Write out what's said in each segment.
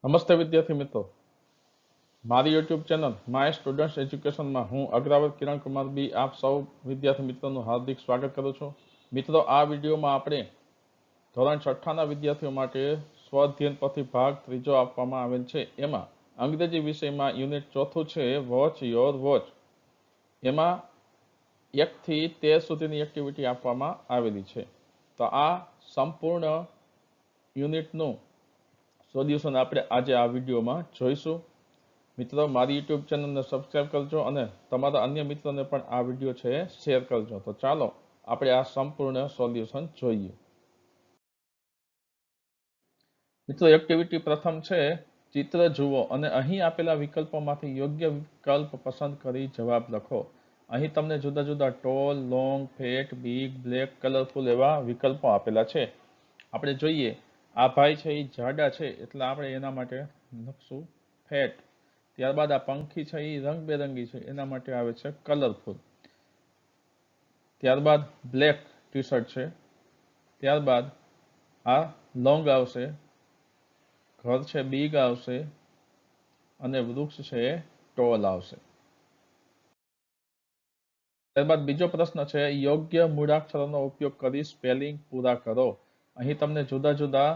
નમસ્તે વિદ્યાર્થી મિત્રો, મારી યુટ્યુબ ચેનલ માય સ્ટુડન્ટ્સ એજ્યુકેશનમાં હું અગ્રાવત કિરણ કુમાર બી આપ સૌ વિદ્યાર્થી મિત્રોનું હાર્દિક સ્વાગત કરું છું. મિત્રો, આ વિડીયોમાં આપણે ધોરણ 6ના વિદ્યાર્થીઓ માટે સ્વઅધ્યયન પોથી ભાગ 3 આપવામાં આવેલ છે. એમાં અંગ્રેજી વિષયમાં યુનિટ 4 છે વોચ યોર વોચ. એમાં 1 થી 13 સુધીની એક્ટિવિટી આપવામાં આવેલી છે. તો આ સંપૂર્ણ યુનિટનું સોલ્યુશન આપણે આજે આ વિડીયોમાં જોઈશું. મિત્રો, મારી યુટ્યુબ ચેનલને સબસ્ક્રાઈબ કરજો અને તમારા અન્ય મિત્રોને પણ આ વિડીયો છે શેર કરજો. તો ચાલો આપણે આ સંપૂર્ણ સોલ્યુશન જોઈએ. મિત્રો, એક્ટિવિટી પ્રથમ છે ચિત્ર જુઓ અને અહીં આપેલા વિકલ્પોમાંથી યોગ્ય વિકલ્પ પસંદ કરી જવાબ લખો. અહીં તમને જુદા જુદા tall, long, fat, big, black, colourful એવા વિકલ્પો આપેલા છે. આપણે જોઈએ, આ ભાઈ છે એ જાડા છે એટલે આપણે એના માટે લખશું ફેટ. ત્યારબાદ આ પંખી છે એ રંગબેરંગી છે, એના માટે આવે છે કલરફુલ. ત્યારબાદ બ્લેક ટી શર્ટ છે. ત્યારબાદ આ લોંગ આવશે, ઘર છે બિગ આવશે અને વૃક્ષ છે ટોલ આવશે. ત્યારબાદ બીજો પ્રશ્ન છે યોગ્ય મૂળાક્ષરોનો ઉપયોગ કરી સ્પેલિંગ પૂરા કરો. અહીં તમને જુદા જુદા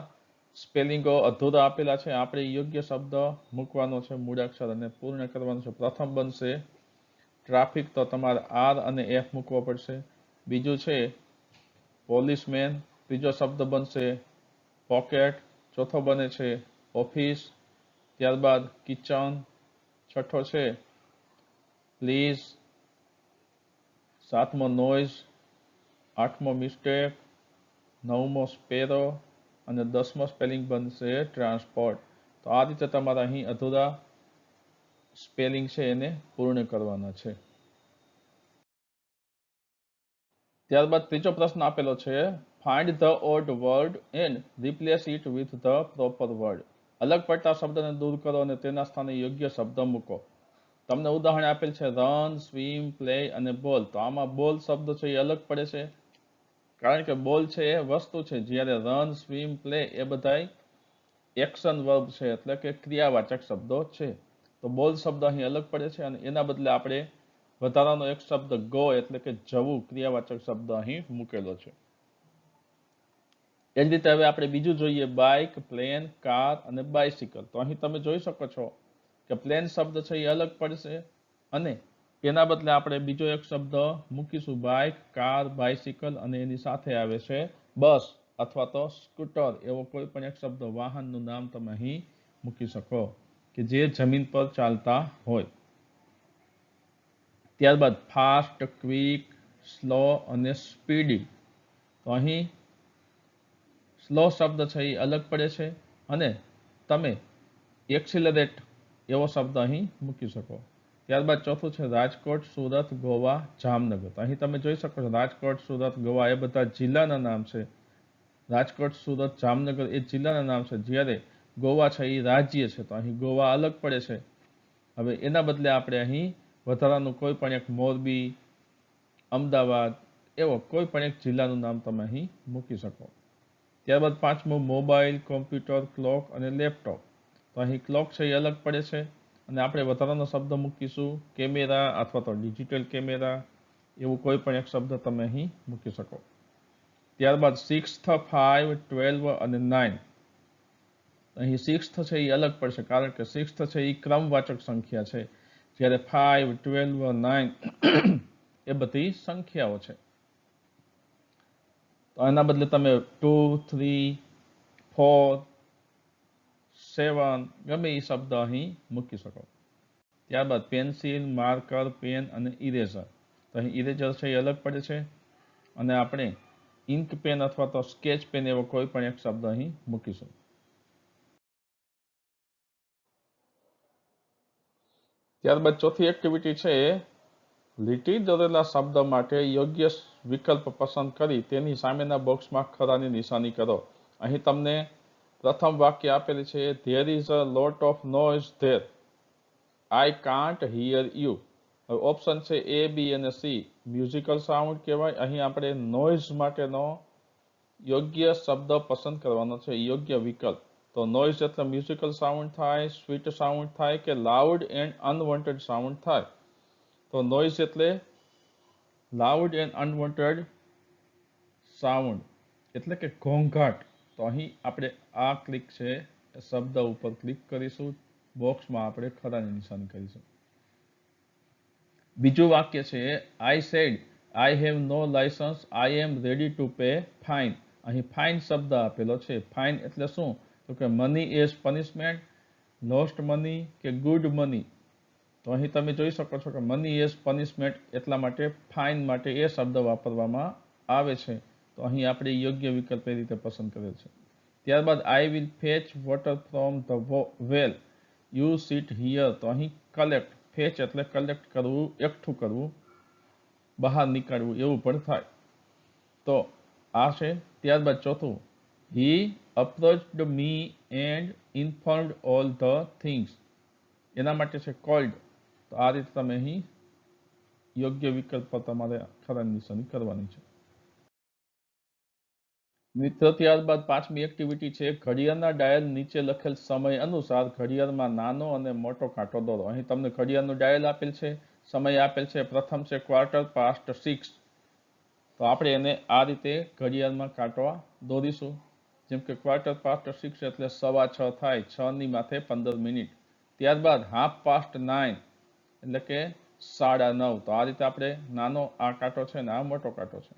સ્પેલિંગો અધૂરા આપેલા છે. આપણે યોગ્ય શબ્દ મૂકવાનો છે મૂળાક્ષર અને પૂર્ણ કરવાનો છે. પ્રથમ બનશે ટ્રાફિક, તો તમારે આર અને એફ મૂકવો પડશે. બીજું છે પોલીસમેન, ત્રીજો શબ્દ બનશે પોકેટ, ચોથો બને છે ઓફિસ. ત્યારબાદ કિચન, છઠ્ઠો છે પ્લીઝ, સાતમો નોઇઝ, આઠમો મિસ્ટેક, નવમો સ્પેરો અને 10મો સ્પેલિંગ બનશે ટ્રાન્સપોર્ટ. તો આ રીતે તમારે અહીં અધૂરા સ્પેલિંગ છે એને પૂર્ણ કરવાના છે. ત્યારબાદ ત્રીજો પ્રશ્ન આપેલો છે find the odd word and replace it with the proper word. અલગ પડતા શબ્દને દૂર કરો અને તેના સ્થાને યોગ્ય શબ્દ મૂકો. તમને ઉદાહરણ આપેલ છે રન, સ્વિમ, પ્લે અને બોલ. તો આમાં બોલ શબ્દ છે એ અલગ પડે છે, કારણ કે બોલ છે એ વસ્તુ છે, જ્યારે રન, સ્વિમ, પ્લે એ બધા એક્શન વર્બ છે, એટલે કે ક્રિયાવાચક શબ્દો છે. તો બોલ શબ્દ અહીં અલગ પડે છે અને એના બદલે આપણે વધારાનો એક શબ્દ ગો એટલે કે જવું ક્રિયાવાચક શબ્દ અહીં મૂકેલો છે. એ જ રીતે હવે આપણે બીજું જોઈએ બાઇક, પ્લેન, કાર અને બાઇસિકલ. તો અહીં તમે જોઈ શકો છો કે પ્લેન શબ્દ છે એ અલગ પડશે અને એના બદલે આપણે બીજો એક શબ્દ મૂકીશું બાઇક, કાર, બાઇસિકલ અને એની સાથે આવે છે બસ અથવા તો સ્કૂટર. એવો કોઈ પણ એક શબ્દ વાહનનું નામ તમે અહીં મૂકી શકો કે જે જમીન પર ચાલતા હોય. ત્યારબાદ ફાસ્ટ, ક્વિક, સ્લો અને સ્પીડી. તો અહીં સ્લો શબ્દ છે એ અલગ પડે છે અને તમે એક્સિલરેટ એવો શબ્દ અહીં મૂકી શકો. ત્યારબાદ ચોથું છે રાજકોટ, સુરત, ગોવા, જામનગર. અહીં તમે જોઈ શકો છો રાજકોટ, સુરત, ગોવા એ બધા જિલ્લાના નામ છે. રાજકોટ, સુરત, જામનગર એ જિલ્લાના નામ છે, જ્યારે ગોવા છે એ રાજ્ય છે. તો અહીં ગોવા અલગ પડે છે. હવે એના બદલે આપણે અહીં વધારાનું કોઈ પણ એક મોરબી, અમદાવાદ એવો કોઈ પણ એક જિલ્લાનું નામ તમે અહીં મૂકી શકો. ત્યારબાદ પાંચમું મોબાઈલ, કોમ્પ્યુટર, ક્લોક અને લેપટોપ. તો અહીં ક્લોક છે એ અલગ પડે છે અને આપણે વધારાનો શબ્દ મૂકીશું કેમેરા અથવા તો ડિજિટલ કેમેરા. એવું કોઈ પણ એક શબ્દ તમે અહીં મૂકી શકો. ત્યારબાદ 6th, 5, 12 અને 9. અહીં 6th છે એ અલગ પડશે, કારણ કે 6th છે એ ક્રમવાચક સંખ્યા છે, જ્યારે 5, 12, 9 એ બધી સંખ્યાઓ છે. તો એના બદલે તમે 2, 3, 4, 7 ગમે એ શબ્દ અહીં મૂકી શકો. ત્યારબાદ પેન્સિલ, માર્કર, પેન અને ઇરેઝર. તો અહીં ઇરેઝર છે એ અલગ પડે છે અને આપણે ઇન્ક પેન અથવા તો સ્કેચ પેન એવો કોઈ પણ એક શબ્દ અહીં મૂકીશું. ત્યારબાદ ચોથી એક્ટિવિટી છે લીટી દોરેલા શબ્દ માટે યોગ્ય વિકલ્પ પસંદ કરી તેની સામેના બોક્સમાં ખરાની નિશાની કરો. અહીં તમને પ્રથમ વાક્ય આપેલું છે there is a lot of noise there, I can't here you. હવે ઓપ્શન છે એ, બી અને સી. મ્યુઝિકલ સાઉન્ડ કહેવાય. અહીં આપણે નોઇઝ માટેનો યોગ્ય શબ્દ પસંદ કરવાનો છે, યોગ્ય વિકલ્પ. તો નોઇઝ એટલે મ્યુઝિકલ સાઉન્ડ થાય, સ્વીટ સાઉન્ડ થાય કે લાઉડ એન્ડ અનવોન્ટેડ સાઉન્ડ થાય. તો નોઇઝ એટલે લાઉડ એન્ડ અનવોન્ટેડ સાઉન્ડ એટલે કે ઘોંઘાટ. તો અહીં આપણે આ ક્લિક છે એ શબ્દ ઉપર ક્લિક કરીશું, બોક્સમાં આપણે ખરાની નિશાની કરીશું. બીજું વાક્ય છે I said I have no licence I am ready to pay fine. અહીં ફાઇન શબ્દ આપેલો છે. ફાઇન એટલે શું? તો કે money as punishment, lost money કે ગુડ મની. તો અહીં તમે જોઈ શકો છો કે મની એઝ પનિશમેન્ટ એટલા માટે ફાઇન માટે એ શબ્દ વાપરવામાં આવે છે. તો અહીં આપણે યોગ્ય વિકલ્પ એ રીતે પસંદ કરેલ છે. ત્યારબાદ I will fetch water from the well you seat here. તો અહીં કલેક્ટ, ફેચ એટલે કલેક્ટ કરવું, એકઠું કરવું, બહાર નીકાળવું એવું પણ થાય. તો આ છે. ત્યારબાદ ચોથું, he approached me and informed all the things. એના માટે છે કોલ્ડ. તો આ રીતે તમે અહીં યોગ્ય વિકલ્પ પર તમારે ખરાની નિશાની કરવાની છે. મિત્રો ત્યારબાદ પાંચમી એક્ટિવિટી છે ઘડિયાળના ડાયલ નીચે લખેલ સમય અનુસાર ઘડિયાળમાં નાનો અને મોટો કાંટો દોરો. અહીં તમને ઘડિયાળનું ડાયલ આપેલ છે, સમય આપેલ છે. પ્રથમ છે 6:15. તો આપણે એને આ રીતે ઘડિયાળમાં કાંટો દોરીશું. જેમ કે 6:15 એટલે 6:15 થાય, 6 ની માથે 15 મિનિટ. ત્યારબાદ 9:30 એટલે કે 9:30. તો આ રીતે આપણે નાનો આ કાંટો છે ને આ મોટો કાંટો છે.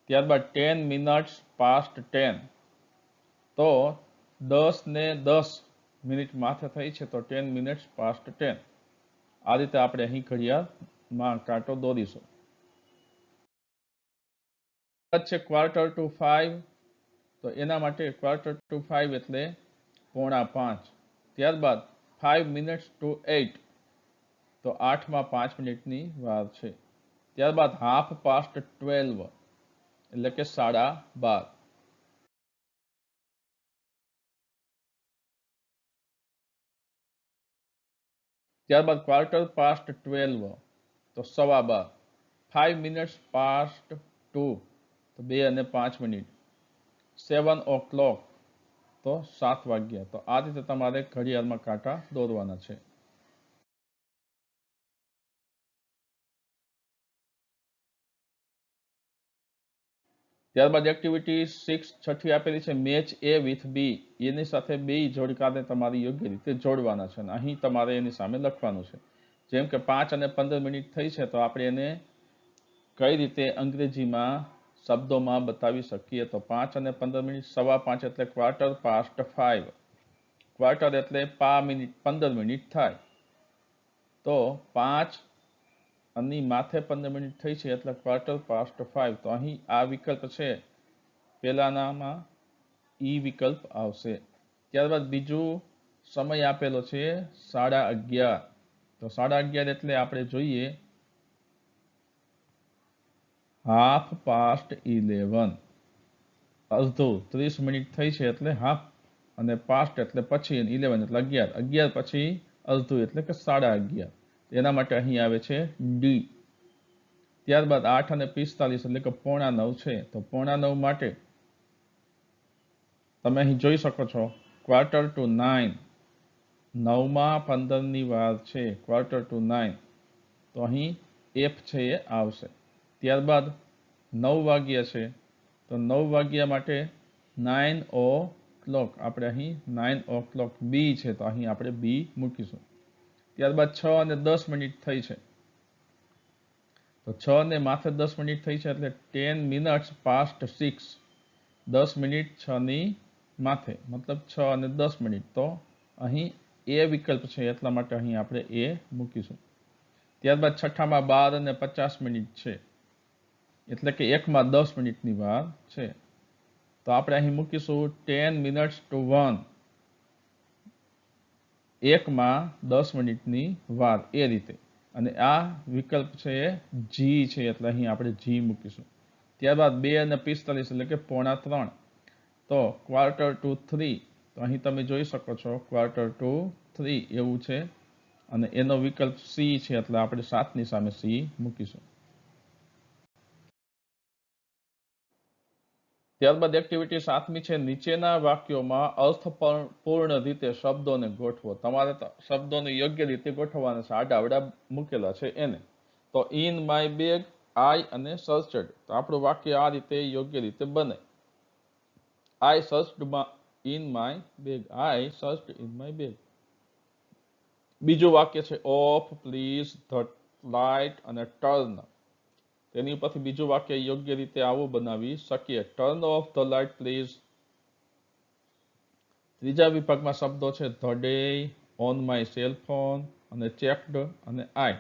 ત્યારબાદ 10 minutes past 10. તો 10 ને 10 મિનિટ માથે થઈ છે તો 10 minutes past 10. આ રીતે આપણે અહીં ઘડિયાળમાં કાંટો દોરીશું. છે 4:45. તો એના માટે 4:45 એટલે 4:45. ત્યારબાદ 5 minutes to 8. તો 8 માં 5 મિનિટની વાર છે. ત્યારબાદ 12:30 એટલે કે 12:30. ત્યારબાદ 12:15 તો 12:15. 5 minutes past 2 તો 2 અને 5 મિનિટ. 7 o'clock તો 7 વાગ્યા. તો આ રીતે તમારે ઘડિયાળમાં કાંટા દોરવાના છે. ત્યારબાદ એક્ટિવિટી 6 છઠ્ઠી આપેલી છે મેચ એ વિથ બી. એની સાથે બે જોડકાને તમારે યોગ્ય રીતે જોડવાના છે અને અહીં તમારે એની સામે લખવાનું છે. જેમ કે 5 અને 15 મિનિટ થઈ છે તો આપણે એને કઈ રીતે અંગ્રેજીમાં શબ્દોમાં બતાવી શકીએ. તો 5 અને 15 મિનિટ, 5:15 એટલે 5:15. ક્વાર્ટર એટલે 15 મિનિટ થાય. તો 5 અને માથે 15 મિનિટ થઈ છે એટલે 5:15. તો અહીં આ વિકલ્પ છે પહેલાનામાં ઈ વિકલ્પ આવશે. ત્યારબાદ બીજું સમય આપેલો છે 11:30. તો 11:30 એટલે આપણે જોઈએ 11:30. અડધું 30 મિનિટ થઈ છે એટલે હાફ, અને પાસ્ટ એટલે પછી, 11 એટલે 11. 11 પછી અડધું એટલે કે 11:30. એના માટે અહીં આવે છે ડી. ત્યારબાદ 8 અને 45 એટલે કે 8:45 છે. તો 8:45 માટે તમે અહીં જોઈ શકો છો 8:45. 9:15 વાર છે 8:45. તો અહીં એફ છે એ આવશે. ત્યારબાદ 9 વાગ્યા છે તો 9 વાગ્યા માટે 9 o'clock. આપણે અહીં 9 o'clock બી છે તો અહીં આપણે બી મૂકીશું. ત્યારબાદ 6 અને 10 મિનિટ થઈ છે તો 6 ને માથે 10 મિનિટ થઈ છે એટલે 10 minutes past 6. 10 મિનિટ 6 ની માથે, મતલબ 6 અને 10 મિનિટ. તો અહીં એ વિકલ્પ છે એટલા માટે અહીં આપણે એ મૂકીશું. ત્યારબાદ છઠ્ઠામાં 12 અને 50 મિનિટ છે એટલે કે 1 માં 10 મિનિટની વાર છે. તો આપણે અહીં મૂકીશું 10 minutes to 1. 1 માં 10 મિનિટની વાર એ રીતે. અને આ વિકલ્પ છે એ જી છે એટલે અહીં આપણે જી મૂકીશું. ત્યારબાદ 2 અને 45 એટલે કે 2:45. તો 2:45. તો અહીં તમે જોઈ શકો છો 2:45 એવું છે અને એનો વિકલ્પ સી છે એટલે આપણે 7 ની સામે સી મૂકીશું. ત્યારબાદ એક્ટિવિટી 7મી છે નીચેના વાક્યોમાં અર્થપૂર્ણ રીતે શબ્દોને ગોઠવો. તમારે શબ્દોને યોગ્ય રીતે ગોઠવવાના છે. આડા-અવડા મૂકેલા છે એને. તો ઇન માય બેગ, આઈ અને સર્ચડ. તો આપણું વાક્ય આ રીતે યોગ્ય રીતે બને. I searched in my bag. I searched in my bag. બીજું વાક્ય છે ઓફ પ્લીઝ ધ લાઇટ અને ટર્ન. તેની ઉપરથી બીજું વાક્ય યોગ્ય રીતે આવું બનાવી શકીએ, turn off the light please. ત્રીજા વિભાગમાં શબ્દો છે the day, on my cell phone અને ચેકડ અને આઈ.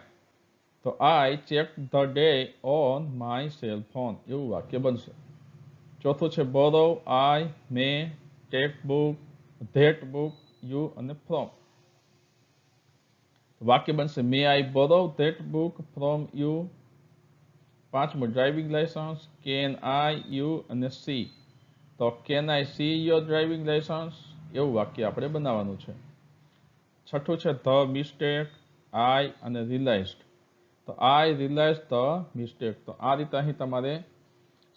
તો I checked the day on my cell phone, એવું વાક્ય બનશે. ચોથું છે borrow, I, may, take book, that book, you અને ફ્રોમ. વાક્ય બનશે મે આઈ બોરો ધેટ બુક ફ્રોમ યુ. પાંચમું driving licence, can I, you અને સી. તો can I C your driving licence, એવું વાક્ય આપણે બનાવવાનું છે. છઠ્ઠું છે ધ મિસ્ટેક, આઈ અને રિયલાઇઝડ. તો આઈ રિયલાઇઝ ધ મિસ્ટેક. તો આ રીતે અહીં તમારે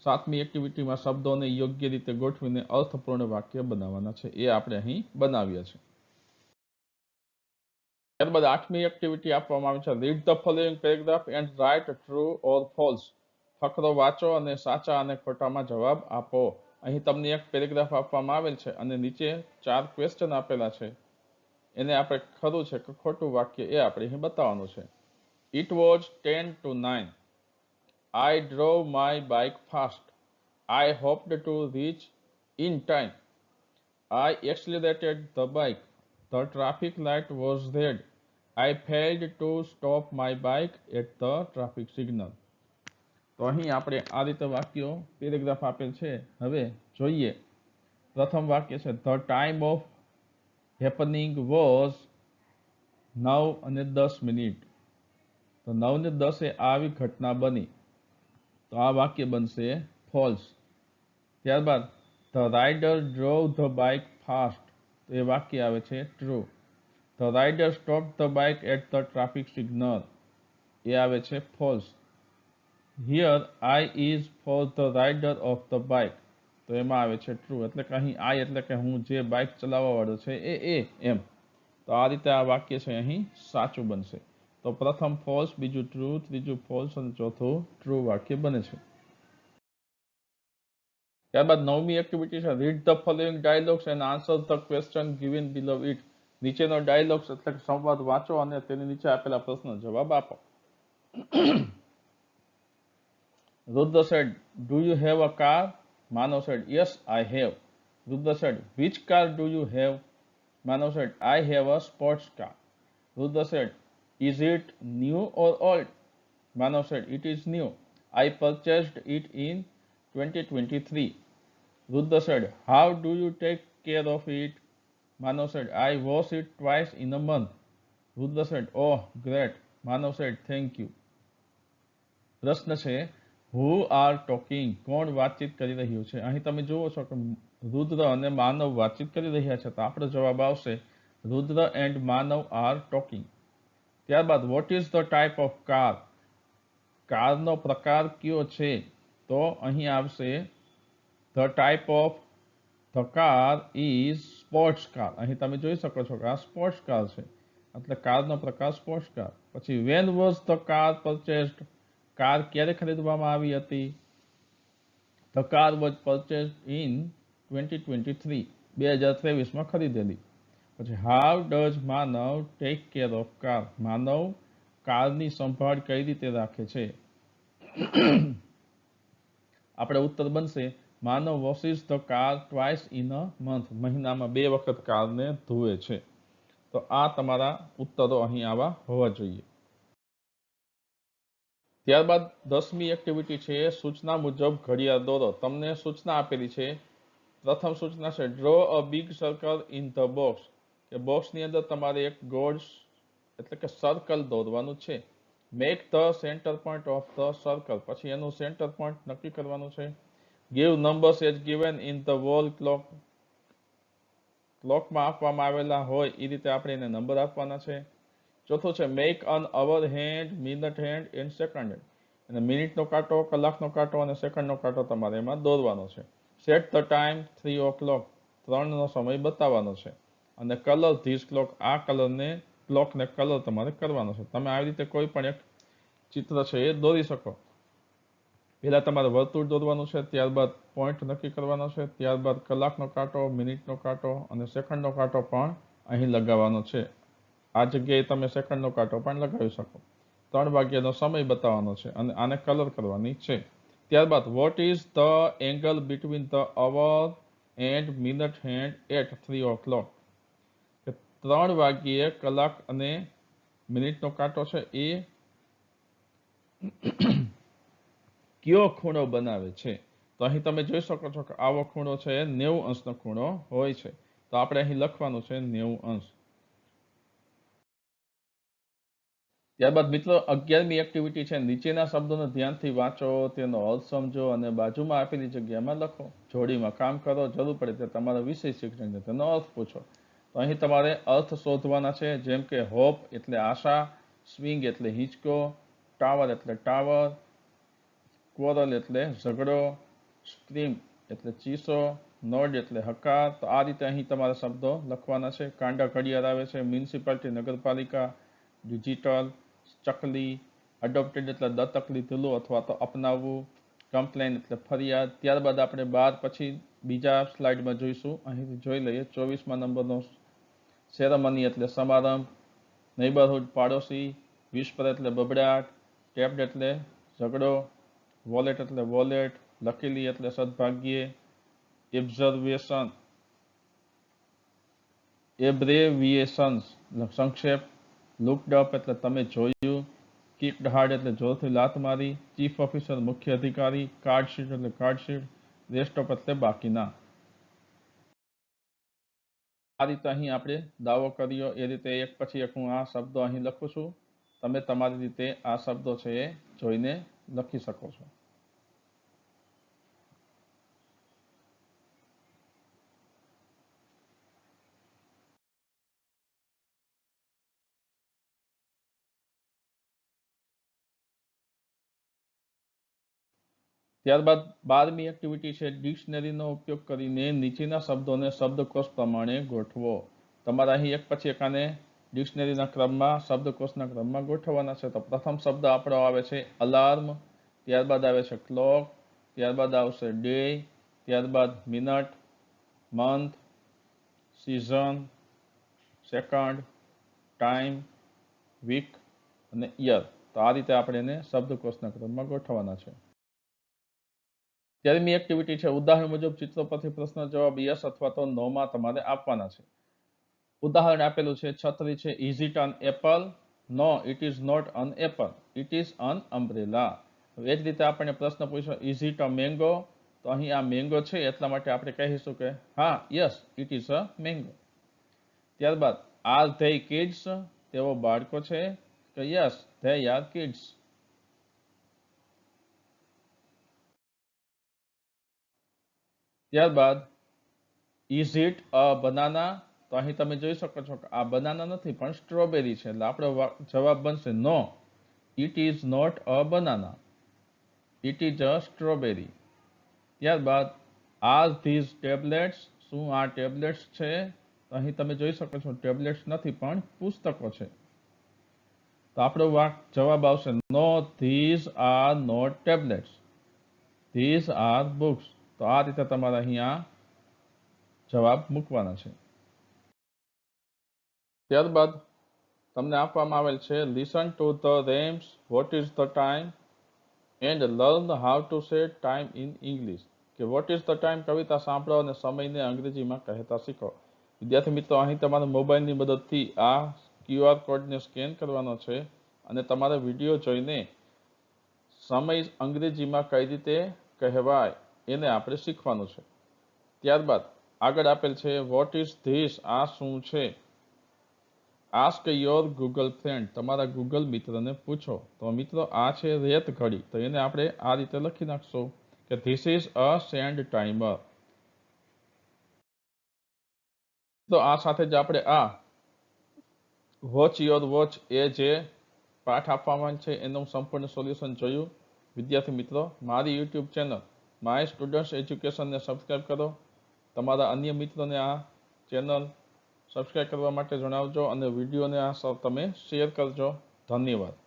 7મી એક્ટિવિટીમાં શબ્દોને યોગ્ય રીતે ગોઠવીને અર્થપૂર્ણ વાક્ય બનાવવાના છે. એ આપણે અહીં બનાવીએ છીએ. ત્યારબાદ 8મી એક્ટિવિટી આપવામાં આવી છે read the following paragraph and write true or false. ફકરો વાંચો અને સાચા અને ખોટામાં જવાબ આપો. અહીં તમને એક પેરેગ્રાફ આપવામાં આવેલ છે અને નીચે 4 ક્વેશ્ચન આપેલા છે. એને આપણે ખરું છે કે ખોટું વાક્ય એ આપણે અહીં બતાવવાનું છે. It was 10 to 9. I drove my bike fast. I hoped to reach in time. I accelerated the bike. The traffic light was red. I failed to stop my bike at the traffic signal. તો અહીં આપણે આ રીતે વાક્યો paragraph આપેલ છે. હવે જોઈએ. પ્રથમ વાક્ય છે the time of happening was 9:10. તો 9:10 આવી ઘટના બની. તો આ વાક્ય બનશે ફોલ્સ. ત્યારબાદ the rider drove the bike fast. તો એ વાક્ય આવે છે true. The rider stop the bike at the traffic signal, એ આવે છે false. Here I is for the rider of the bike. તો એમાં આવે છે ટ્રુ. એટલે કે અહીં આઈ એટલે કે હું જે બાઇક ચલાવવા વાળો છે એ એમ. તો આ રીતે આ વાક્ય છે અહીં સાચું બનશે. તો પ્રથમ ફોલ્સ, બીજું ટ્રુ, ત્રીજું ફોલ્સ અને ચોથું ટ્રુ વાક્ય બને છે. ત્યારબાદ 9મી એક્ટિવિટી છે read the following dialogues and answer the question given below it. નીચેનો ડાયલોગ્સ એટલે કે સંવાદ વાંચો અને તેની નીચે આપેલા પ્રશ્નનો જવાબ આપો. Rudra said, do you have a car? Manav said, yes, I have. Rudra said, which car do you have? Manav said, I have a sports car. Rudra said, is it new or old? Manav said, it is new. I purchased it in 2023. Rudra said, how do you take care of it? Manav said, I wash it twice in a month. Rudra said, oh, great. Manav said, thank you. પ્રશ્ન છે who are talking, કોણ વાતચીત કરી રહ્યું છે? અહીં તમે જુઓ છો કે રુદ્ર અને માનવ વાતચીત કરી રહ્યા છે. તો આપણો જવાબ આવશે રુદ્ર એન્ડ માનવ આર ટોકિંગ. ત્યારબાદ what is the type of car, કારનો પ્રકાર કયો છે? તો અહીં આવશે the type of the car is sports car. અહીં તમે જોઈ શકો છો કે આ સ્પોર્ટ્સ કાર છે, એટલે કારનો પ્રકાર સ્પોર્ટ્સ કાર. પછી when was the car purchased, car ક્યારે ખરીદવામાં આવી હતી? The car was purchased in 2023. 2023માં ખરીદેલી. પછી how does Manav take care of car, Manav કારની સંભાળ કઈ રીતે રાખે છે? આપણે ઉત્તર બનશે Manav washes the car twice in a month, મહિનામાં 2 વખત કારને ધોવે છે. તો આ તમારા ઉત્તરો અહીં આવા હોવા જોઈએ. ત્યારબાદ 10મી એક્ટિવિટી છે સૂચના મુજબ ઘડિયાળ દોરો. તમને સૂચના આપેલી છે. પ્રથમ સૂચના છે draw a big circle in the box, કે બોક્સની અંદર તમારે એક ગોળ એટલે કે સર્કલ દોરવાનું છે. Make the centre point of the circle, પછી એનું સેન્ટર પોઈન્ટ નક્કી કરવાનું છે. Give numbers as given in the wall clock, ક્લોકમાં આપવામાં આવેલા હોય એ રીતે આપણે એને નંબર આપવાના છે. ચોથું છે make an hour hand, minute hand and second hand, અને મિનિટનો કાંટો, કલાકનો કાંટો અને સેકન્ડનો કાંટો તમારે એમાં દોરવાનો છે. સેટ ધ ટાઈમ 3 o'clock, 3નો સમય બતાવવાનો છે. અને કલર ધીસ ક્લોક, આ કલરને ક્લોકને કલર તમારે કરવાનો છે. તમે આવી રીતે કોઈ પણ એક ચિત્ર છે એ દોરી શકો. પહેલા તમારે વર્તુળ દોરવાનું છે, ત્યારબાદ પોઈન્ટ નક્કી કરવાનો છે, ત્યારબાદ કલાકનો કાંટો, મિનિટનો કાંટો અને સેકન્ડનો કાંટો પણ અહીં લગાવવાનો છે. આ જગ્યાએ તમે સેકન્ડનો કાંટો પણ લગાવી શકો. 3 વાગ્યાનો સમય બતાવવાનો છે અને આને કલર કરવાની છે. ત્યારબાદ what is the angle between the hour and minute hand at 3 o'clock? 3 વાગ્યે કલાક અને મિનિટનો કાંટો છે એ કયો ખૂણો બનાવે છે? તો અહીં તમે જોઈ શકો છો કે આવો ખૂણો છે 90 અંશનો ખૂણો હોય છે. તો આપણે અહીં લખવાનું છે 90 અંશ. ત્યારબાદ મિત્રો 11મી એક્ટિવિટી છે, નીચેના શબ્દોને ધ્યાનથી વાંચો, તેનો અર્થ સમજો અને બાજુમાં આપેલી જગ્યામાં લખો. જોડીમાં કામ કરો, જરૂર પડે તે તમારા વિષય શિક્ષકને તેનો અર્થ પૂછો. તો અહીં તમારે અર્થ શોધવાના છે, જેમ કે હોપ એટલે આશા, સ્વિંગ એટલે હિંચકો, ટાવર એટલે ટાવર, ક્વોરલ એટલે ઝઘડો, સ્ક્રીમ એટલે ચીસો, નોડ એટલે હકાર. તો આ રીતે અહીં તમારા શબ્દો લખવાના છે. કાંડા ઘડિયાળ આવે છે, મ્યુનિસિપાલિટી નગરપાલિકા, ડિજિટલ, ચકલી, અડોપ્ટેડ એટલે દત્તક લીધેલું અથવા તો અપનાવવું, કમ્પ્લેન એટલે ફરિયાદ. ત્યારબાદ આપણે 12 પછી બીજા સ્લાઇડમાં જોઈશું. અહીંથી જોઈ લઈએ 24મા નંબરનો સેરેમની એટલે સમારંભ, નેબરહુડ પાડોશી, વિસ્પર એટલે બબડાટ, ટેપ્ડ એટલે ઝઘડો, વોલેટ એટલે વોલેટ, લકીલી એટલે સદભાગ્યે, એબ્રેવિએશન્સ સંક્ષેપ, લુકડ અપ એટલે તમે જોયું, કિક્ડ હાર્ડ એટલે જોરથી લાત મારી, ચીફ ઓફિસર મુખ્ય અધિકારી, કાર્ડશીટ એટલે કાર્ડશીટ, રેસ્ટ ઓફ એટલે બાકીના. આ રીતે અહીં આપણે દાવો કર્યો એ રીતે એક પછી એક હું આ શબ્દો અહીં લખું છું. તમે તમારી રીતે આ શબ્દો છે એ જોઈને લખી શકો છો. ત્યારબાદ 12મી એક્ટિવિટી છે, ડિક્શનરીનો ઉપયોગ કરીને નીચેના શબ્દોને શબ્દકોશ પ્રમાણે ગોઠવો. તમારે અહીં એક પછી એક આને ડિક્શનરીના ક્રમમાં, શબ્દકોશના ક્રમમાં ગોઠવવાના છે. તો પ્રથમ શબ્દ આપણો આવે છે અલાર્મ, ત્યારબાદ આવે છે ક્લોક, ત્યારબાદ આવશે ડે, ત્યારબાદ minute, month, season, second, time, week અને યર. તો આ રીતે આપણે એને શબ્દકોશના ક્રમમાં ગોઠવવાના છે. 13મી એક્ટિવિટી છે, ઉદાહરણ મુજબ ચિત્રો પરથી પ્રશ્ન જવાબ યસ અથવા તો નો માં તમારે આપવાના છે. ઉદાહરણ આપેલું છે, છત્રી છે, is it an apple? No, it is not an apple, it is an umbrella. એ જ રીતે આપણે પ્રશ્ન પૂછ્યો, ઇઝ ઇટ અ મેંગો? તો અહીં આ મેંગો છે એટલા માટે આપણે કહીશું કે હા, yes, it is a mango. ત્યારબાદ આર ધે કિડ્સ? તેઓ બાળકો છે? કે યસ, ધે આર કિડ્સ. ત્યારબાદ ઇઝ ઇટ અ બનાના? તો અહીં તમે જોઈ શકો છો કે આ બનાના નથી પણ સ્ટ્રોબેરી છે, એટલે આપણો જવાબ બનશે no, it is not a banana, it is a strawberry. ત્યારબાદ આર ધીઝ ટેબ્લેટ્સ? શું આ ટેબ્લેટ્સ છે? તો અહીં તમે જોઈ શકો છો ટેબ્લેટ્સ નથી પણ પુસ્તકો છે. તો આપણો જવાબ આવશે no, these are not tablets, these are books. તો આ રીતે તમારે અહીંયા જવાબ મૂકવાના છે. ત્યારબાદ તમને આપવામાં આવેલ છે, listen to the rhymes, what is the time and learn how to say time in English. કે વોટ ઇઝ ધ ટાઈમ કવિતા સાંભળો અને સમયને અંગ્રેજીમાં કહેતા શીખો. વિદ્યાર્થી મિત્રો, અહીં તમારા મોબાઈલની મદદથી આ QR કોડને સ્કેન કરવાનો છે અને તમારે વિડીયો જોઈને સમય અંગ્રેજીમાં કઈ રીતે કહેવાય એને આપણે શીખવાનું છે. ત્યારબાદ આગળ આપેલ છે, વોટ ઇઝ ધીસ? આ શું છે? આસ્ક યોર ગૂગલ ફ્રેન્ડ, તમારા ગૂગલ મિત્રને પૂછો. તો મિત્રો આ છે રેત ઘડી, તો એને આપણે આ રીતે લખી નાખશું કે this is a send timer. તો આ સાથે જ આપણે આ વોચ યોર વોચ એ જે પાઠ આપવામાં છે એનું સંપૂર્ણ સોલ્યુશન જોયું. વિદ્યાર્થી મિત્રો, મારી યુટ્યુબ ચેનલ માય સ્ટુડન્ટ્સ એજ્યુકેશનને સબસ્ક્રાઈબ કરો. તમારા અન્ય મિત્રોને આ ચેનલ સબસ્ક્રાઈબ કરવા માટે જણાવજો અને વિડીયોને તમે શેર કરજો. ધન્યવાદ.